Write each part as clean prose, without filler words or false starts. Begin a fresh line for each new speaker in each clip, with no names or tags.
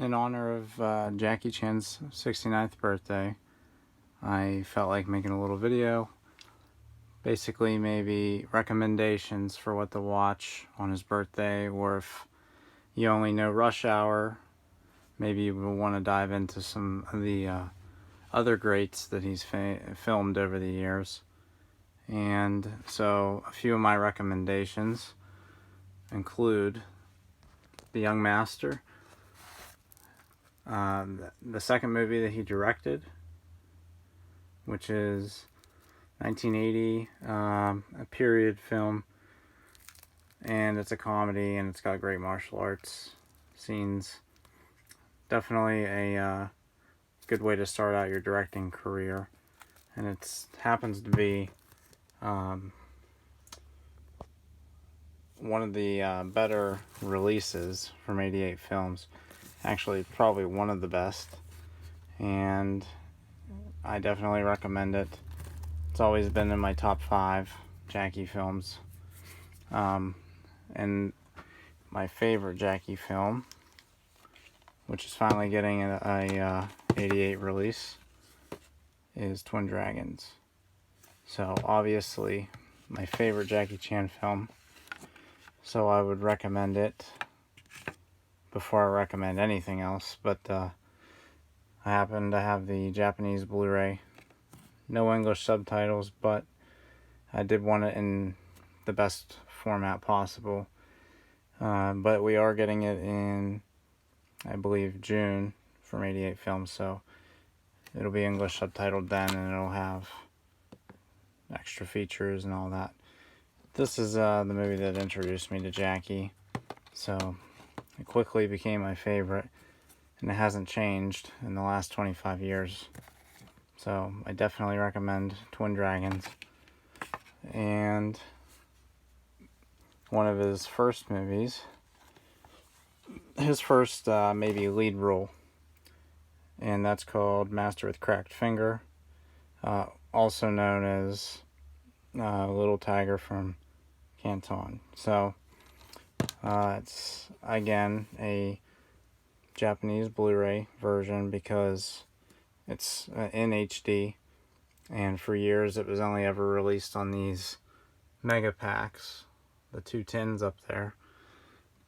In honor of Jackie Chan's 69th birthday, I felt like making a little video. Basically, maybe recommendations for what to watch on his birthday, or if you only know Rush Hour, maybe you will want to dive into some of the other greats that he's filmed over the years. And so, a few of my recommendations include The Young Master, the second movie that he directed, which is 1980, a period film, and it's a comedy, and it's got great martial arts scenes. Definitely a good way to start out your directing career, and it happens to be one of the better releases from 88 Films. Actually, probably one of the best, and I definitely recommend it. It's always been in my top 5 Jackie films. And my favorite Jackie film, which is finally getting a 88 release, is Twin Dragons. So obviously my favorite Jackie Chan film, so I would recommend it before I recommend anything else. But I happen to have the Japanese Blu-ray, no English subtitles, but I did want it in the best format possible. But we are getting it in, I believe, June from 88 Films, so it'll be English subtitled then, and it'll have extra features and all that. This is the movie that introduced me to Jackie, so it quickly became my favorite, and it hasn't changed in the last 25 years. So I definitely recommend Twin Dragons. And one of his first movies, his first maybe lead role, and that's called Master with Cracked Finger, also known as Little Tiger from Canton. So it's again a Japanese Blu-ray version because it's in HD, and for years it was only ever released on these mega packs, the 2 tins up there.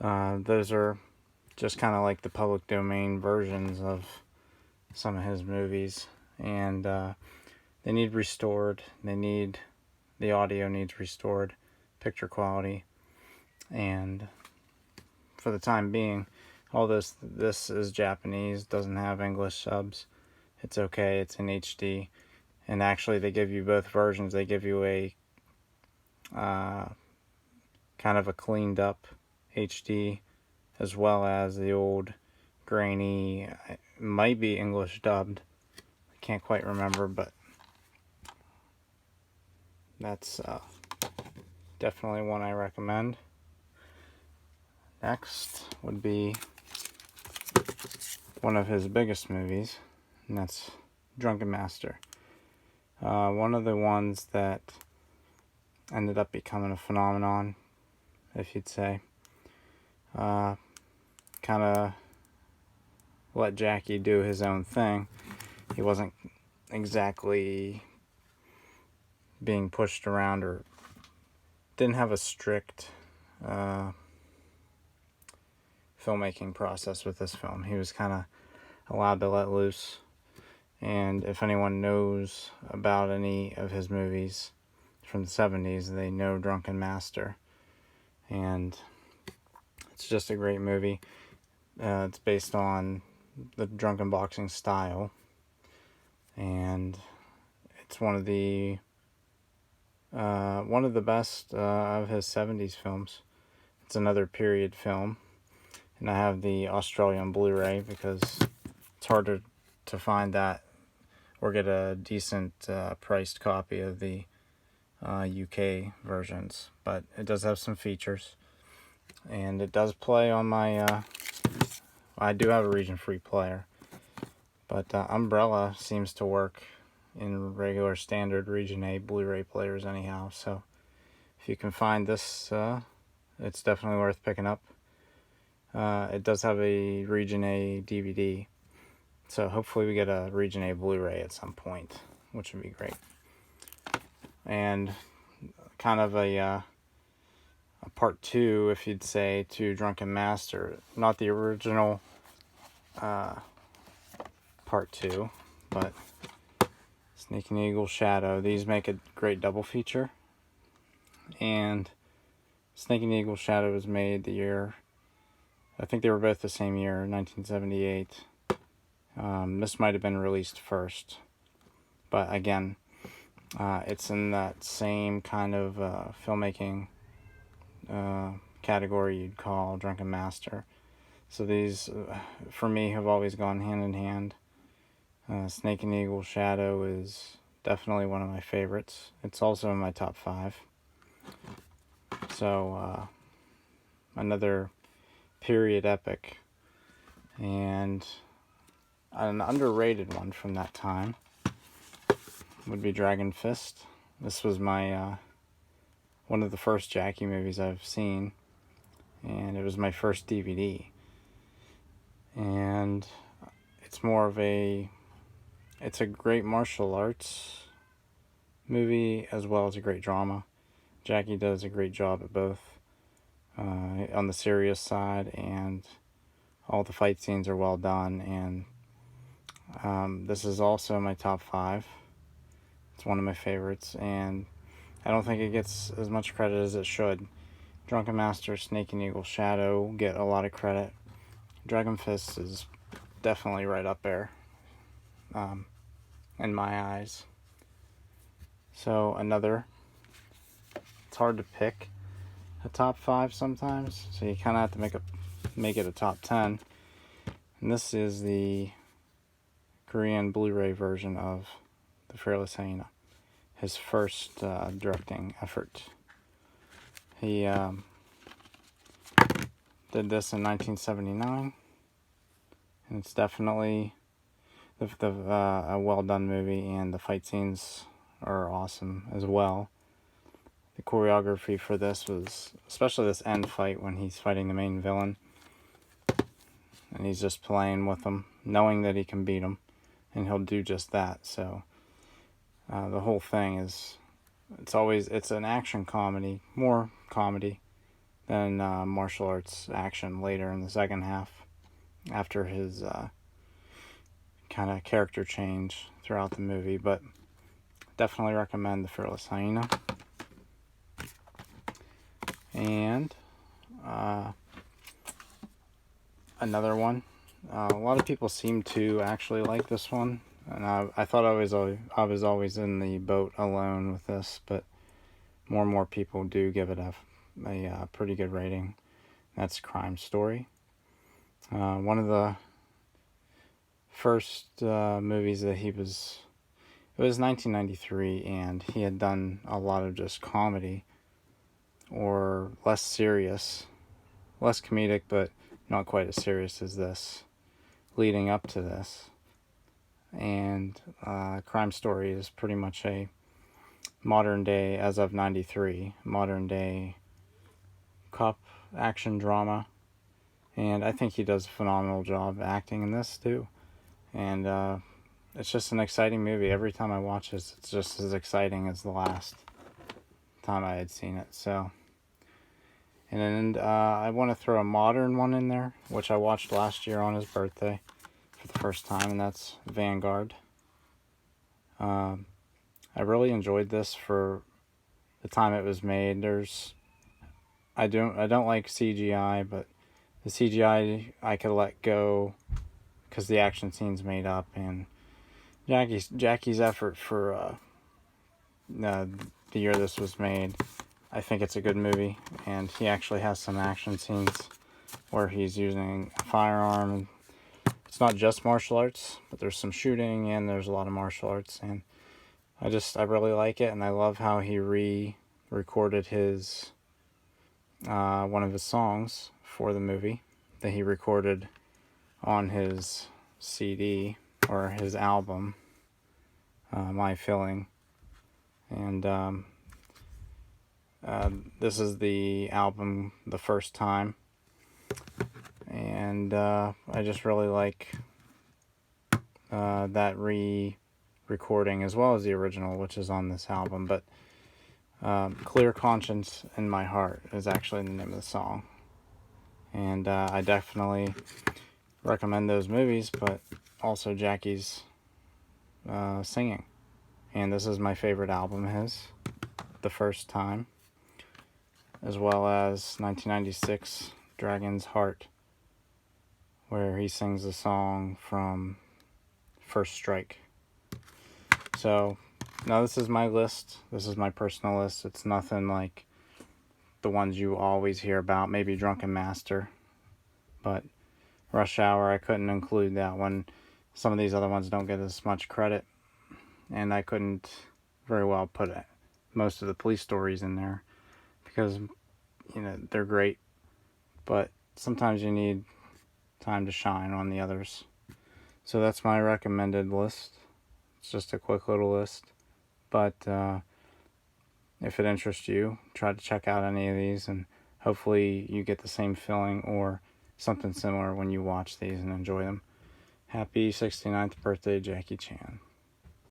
Those are just kind of like the public domain versions of some of his movies, and they need restored. The audio needs restored, picture quality, and for the time being, all this is Japanese, doesn't have English subs. It's okay, it's in HD, and actually they give you both versions. They give you a kind of a cleaned up HD, as well as the old grainy, it might be English dubbed, I can't quite remember, but that's definitely one I recommend. Next would be one of his biggest movies, and that's Drunken Master. One of the ones that ended up becoming a phenomenon, if you'd say. Kind of let Jackie do his own thing. He wasn't exactly being pushed around, or didn't have a strict filmmaking process with this film. He was kind of allowed to let loose. And if anyone knows about any of his movies from the 70s, they know Drunken Master. And it's just a great movie. It's based on the drunken boxing style, and it's one of the best of his 70s films. It's another period film, and I have the Australian Blu-ray because it's harder to find that or get a decent priced copy of the UK versions, but it does have some features, and it does play on my I do have a region-free player, but Umbrella seems to work in regular standard Region A Blu-ray players anyhow, so if you can find this, it's definitely worth picking up. It does have a Region A DVD, so hopefully we get a Region A Blu-ray at some point, which would be great. And kind of a part 2, if you'd say, to Drunken Master. Not the original part 2, but Snake and Eagle Shadow. These make a great double feature. And Snake and Eagle Shadow was made the year, I think they were both the same year, 1978. This might have been released first. But again, it's in that same kind of filmmaking category you'd call Drunken Master. So these, for me, have always gone hand in hand. Snake and Eagle Shadow is definitely one of my favorites. It's also in my top 5. So, another period epic. And an underrated one from that time would be Dragon Fist. This was my one of the first Jackie movies I've seen, and it was my first DVD. And it's more of it's a great martial arts movie as well as a great drama. Jackie does a great job at both, on the serious side, and all the fight scenes are well done. And this is also my top 5. It's one of my favorites, and I don't think it gets as much credit as it should. Drunken Master, Snake and Eagle Shadow get a lot of credit. Dragon Fist is definitely right up there, in my eyes. So it's hard to pick a top 5 sometimes, so you kind of have to make it a top 10. And this is the Korean Blu-ray version of The Fearless Hyena, his first directing effort. He did this in 1979, and it's definitely a well-done movie, and the fight scenes are awesome as well. The choreography for this was, especially this end fight when he's fighting the main villain, and he's just playing with him, knowing that he can beat him, and he'll do just that. So the whole thing is, it's an action comedy, more comedy than martial arts action later in the second half, after his kind of character change throughout the movie. But definitely recommend The Fearless Hyena. And another one, a lot of people seem to actually like this one, and I thought I was always in the boat alone with this, but more and more people do give it a pretty good rating. That's Crime Story. One of the first movies that it was 1993, and he had done a lot of just comedy, or less serious, less comedic, but not quite as serious as this, leading up to this. And Crime Story is pretty much a modern day, as of 93, modern day cop action drama. And I think he does a phenomenal job acting in this too. And it's just an exciting movie. Every time I watch this, it's just as exciting as the last time I had seen it. So, and I want to throw a modern one in there, which I watched last year on his birthday for the first time, and that's Vanguard. I really enjoyed this for the time it was made. I don't like CGI, but the CGI I could let go because the action scene's made up, and Jackie's effort for the year this was made, I think it's a good movie, and he actually has some action scenes where he's using a firearm. It's not just martial arts, but there's some shooting, and there's a lot of martial arts, and I really like it, and I love how he re-recorded his one of his songs for the movie that he recorded on his CD, or his album, My Feeling. And this is the album, The First Time. and I just really like that re-recording as well as the original, which is on this album. But Clear Conscience in My Heart is actually the name of the song, and I definitely recommend those movies, but also Jackie's singing. And this is my favorite album of his, The First Time, as well as 1996 Dragon's Heart, where he sings the song from First Strike. So now this is my list. This is my personal list. It's nothing like the ones you always hear about, maybe Drunken Master, but Rush Hour, I couldn't include that one. Some of these other ones don't get as much credit, and I couldn't very well put most of the police stories in there because, you know, they're great, but sometimes you need time to shine on the others. So that's my recommended list. It's just a quick little list, but if it interests you, try to check out any of these, and hopefully you get the same feeling or something similar when you watch these and enjoy them. Happy 69th birthday, Jackie Chan.